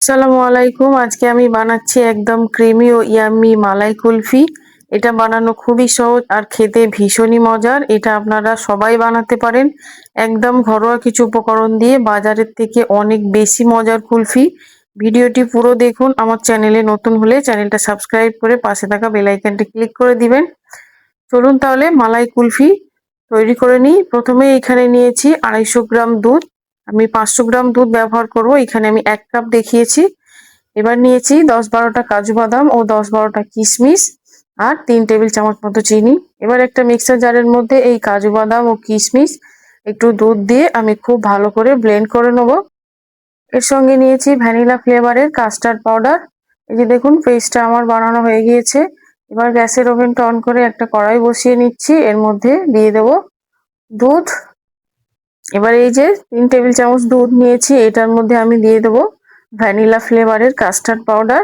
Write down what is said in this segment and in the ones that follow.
আসসালামু আলাইকুম। আজকে আমি বানাচ্ছি একদম ক্রিমি ও ইয়াম্মি মালাই কুলফি। এটা বানানো খুবই সহজ আর খেতে ভীষণই মজার। এটা আপনারা সবাই বানাতে পারেন। একদম ঘরোয়া কিছু উপকরণ দিয়ে বাজারের থেকে অনেক বেশি মজার কুলফি। ভিডিওটি পুরো দেখুন। আমার চ্যানেলে নতুন হলে চ্যানেলটা সাবস্ক্রাইব করে পাশে থাকা বেল আইকনটি ক্লিক করে দিবেন। চলুন তাহলে মালাই কুলফি তৈরি করে নিই। প্রথমে এখানে নিয়েছি 250 গ্রাম দুধ। আমি 500 গ্রাম দুধ ব্যবহার করব। এখানে আমি 1 কাপ দেখিয়েছি। এবার নিয়েছি 10-12টা কাজু বাদাম ও 10-12টা কিশমিশ আর 3 টেবিল চামচ মতো চিনি। এবার একটা মিক্সার জারের মধ্যে এই কাজু বাদাম ও কিশমিশ একটু দুধ দিয়ে আমি খুব ভালো করে ব্লেন্ড করে নেব। এর সঙ্গে নিয়েছি ভ্যানিলা ফ্লেভারের কাস্টার্ড পাউডার। এই যে দেখুন পেস্টটা আমার বানানো হয়ে গিয়েছে। এবার গ্যাসের ওভেনটা অন করে একটা কড়াই বসিয়ে নিচ্ছি। এর মধ্যে দিয়ে দেব দুধ। এবার এই যে 3 টেবিল চামচ দুধ নিয়েছি, এটার মধ্যে আমি দিয়ে দেবো ভ্যানিলা ফ্লেভারের কাস্টার্ড পাউডার।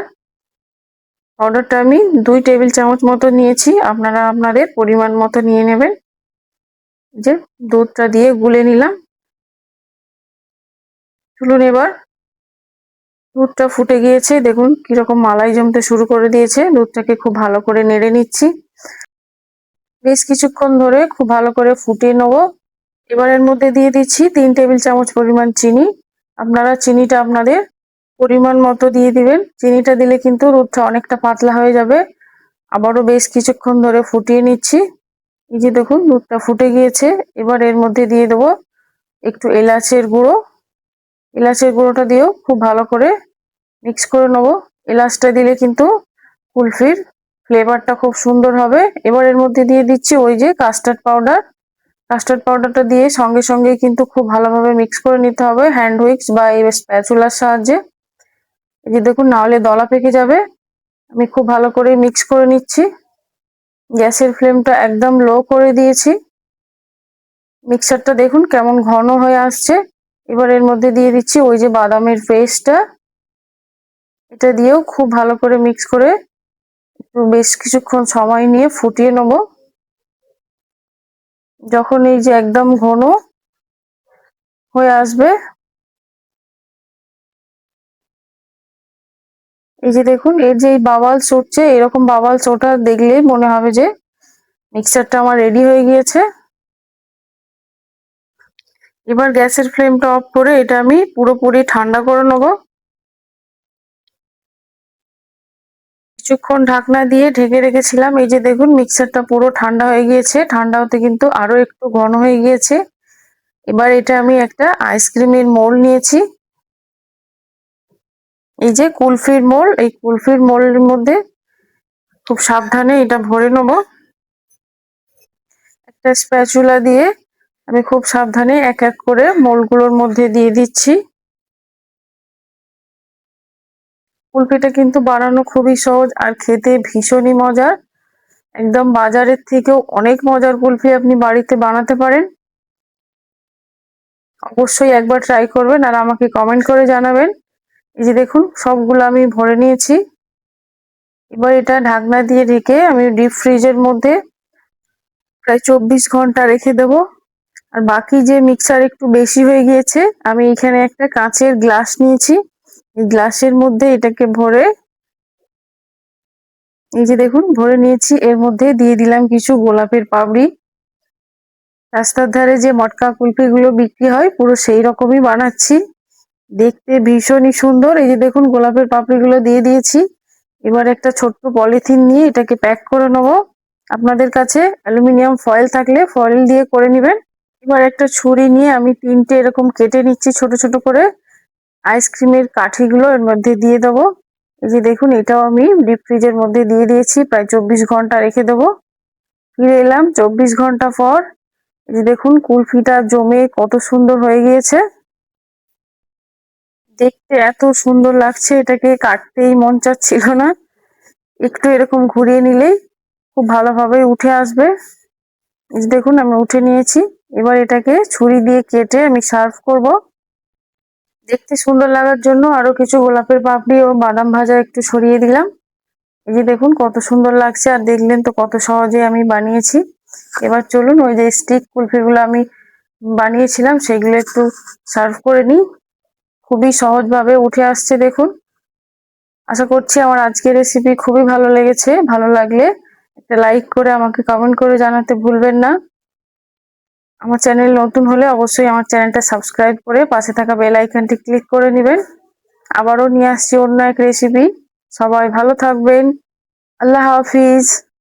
পাউডারটা আমি 2 টেবিল চামচ মতো নিয়েছি, আপনারা আপনাদের পরিমাণ মতো নিয়ে নেবেন। যে দুধটা দিয়ে গুলে নিলাম। চলুন এবার দুধটা ফুটে গিয়েছে, দেখুন কিরকম মালাই জমতে শুরু করে দিয়েছে। দুধটাকে খুব ভালো করে নেড়ে নিচ্ছি। বেশ কিছুক্ষণ ধরে খুব ভালো করে ফুটিয়ে নেবো। এবার এর মধ্যে দিয়ে দিচ্ছি 3 টেবিল চামচ পরিমাণ চিনি। আপনারা চিনিটা আপনাদের পরিমাণ মতো দিয়ে দিবেন। চিনিটা দিলে কিন্তু দুধটা অনেকটা পাতলা হয়ে যাবে। আবারও বেশ কিছুক্ষণ ধরে ফুটিয়ে নিচ্ছি। এই যে দেখুন দুধটা ফুটে গিয়েছে। এবার এর মধ্যে দিয়ে দেবো একটু এলাচের গুঁড়ো। এলাচের গুঁড়োটা দিয়েও খুব ভালো করে মিক্স করে নেবো। এলাচটা দিলে কিন্তু কুলফির ফ্লেভারটা খুব সুন্দর হবে। এবার এর মধ্যে দিয়ে দিচ্ছি ওই যে কাস্টার্ড পাউডার। কাস্টার্ড পাউডারটা দিয়ে সঙ্গে সঙ্গে কিন্তু খুব ভালোভাবে মিক্স করে নিতে হবে হ্যান্ড হুইক্স বা এই স্প্যাচুলার সাহায্যে। এই যে দেখুন, না হলে দলা পেকে যাবে। আমি খুব ভালো করে মিক্স করে নিচ্ছি। গ্যাসের ফ্লেমটা একদম লো করে দিয়েছি। মিক্সারটা দেখুন কেমন ঘন হয়ে আসছে। এবার এর মধ্যে দিয়ে দিচ্ছি ওই যে বাদামের পেস্টটা। এটা দিয়েও খুব ভালো করে মিক্স করে একটু বেশ কিছুক্ষণ সময় নিয়ে ফুটিয়ে নেব। যখন এই যে একদম ঘন হয়ে আসবে, এই যে দেখুন এর যে বাবালস উঠছে, এরকম বাবালস ওঠা দেখলে মনে হবে যে মিক্সারটা আমার রেডি হয়ে গিয়েছে। এবার গ্যাসের ফ্লেমটা অফ করে এটা আমি পুরোপুরি ঠান্ডা করে নেব। কিছুক্ষণ ঢাকনা দিয়ে ঢেকে রেখেছিলাম। এই যে দেখুন মিক্সারটা পুরো ঠান্ডা হয়ে গিয়েছে। ঠান্ডা হতে কিন্তু আরো একটু ঘন হয়ে গিয়েছে। এবার এটা আমি একটা আইসক্রিমের মোল্ড নিয়েছি। এই যে কুলফির মোল্ড, এই কুলফির মোল্ডের মধ্যে খুব সাবধানে এটা ভরে নেব। একটা স্প্যাচুলা দিয়ে আমি খুব সাবধানে এক এক করে মোল্ডগুলোর মধ্যে দিয়ে দিচ্ছি। কুলফিটা কিন্তু বানানো খুবই সহজ আর খেতে ভীষণই মজার। একদম বাজারের থেকেও অনেক মজার কুলফি আপনি বাড়িতে বানাতে পারেন। অবশ্যই একবার ট্রাই করবেন আর আমাকে কমেন্ট করে জানাবেন। এই যে দেখুন সবগুলো আমি ভরে নিয়েছি। এবার এটা ঢাকনা দিয়ে ঢেকে আমি ডিপ ফ্রিজের মধ্যে প্রায় 24 ঘন্টা রেখে দেব। আর বাকি যে মিক্সার একটু বেশি হয়ে গিয়েছে, আমি এখানে একটা কাঁচের গ্লাস নিয়েছি। এই গ্লাসের মধ্যে এটাকে ভরে, এই যে দেখুন ভরে নিয়েছি। এর মধ্যে দিয়ে দিলাম কিছু গোলাপের পাপড়ি। রাস্তার ধারে যে মটকা কুলফি গুলো বিক্রি হয় পুরো সেই রকমই বানাচ্ছি। দেখতে ভীষণই সুন্দর। এই যে দেখুন গোলাপের পাপড়ি গুলো দিয়ে দিয়েছি। এবার একটা ছোট্ট পলিথিন নিয়ে এটাকে প্যাক করে নেবো। আপনাদের কাছে অ্যালুমিনিয়াম ফয়েল থাকলে ফয়েল দিয়ে করে নেবেন। এবার একটা ছুরি নিয়ে আমি 3টে এরকম কেটে নিচ্ছি ছোট ছোট করে। আইসক্রিমের কাঠিগুলো এর মধ্যে দিয়ে দেবো। এই যে দেখুন এটাও আমি ডিপ ফ্রিজের মধ্যে দিয়ে দিয়েছি, প্রায় 24 ঘন্টা রেখে দেবো। ফিরে এলাম 24 ঘন্টা পর। এই যে দেখুন কুলফিটা জমে কত সুন্দর হয়ে গিয়েছে। দেখতে এত সুন্দর লাগছে, এটাকে কাটতেই মন চাচ্ছিল না। একটু এরকম ঘুরিয়ে নিলেই খুব ভালোভাবে উঠে আসবে। এই যে দেখুন আমি উঠে নিয়েছি। এবার এটাকে ছুরি দিয়ে কেটে আমি সার্ভ করব। দেখতে সুন্দর লাগার জন্য আরো কিছু গোলাপের পাপড়ি ও বাদাম ভাজা একটু সরিয়ে দিলাম। এই যে দেখুন কত সুন্দর লাগছে, আর দেখলেন তো কত সহজে আমি বানিয়েছি। এবার চলুন ওই যে স্টিক কুলফিগুলো আমি বানিয়েছিলাম সেগুলো একটু সার্ভ করে নিই। খুবই সহজভাবে উঠে আসছে দেখুন। আশা করছি আমার আজকের রেসিপি খুবই ভালো লেগেছে। ভালো লাগলে একটা লাইক করে আমাকে কমেন্ট করে জানাতে ভুলবেন না। আমার চ্যানেল নতুন হলে অবশ্যই আমার চ্যানেলটা সাবস্ক্রাইব করে পাশে থাকা বেল আইকনটি ক্লিক করে নেবেন। আবারও নিয়ে আসছি অন্য এক রেসিপি। সবাই ভালো থাকবেন। আল্লাহ হাফিজ।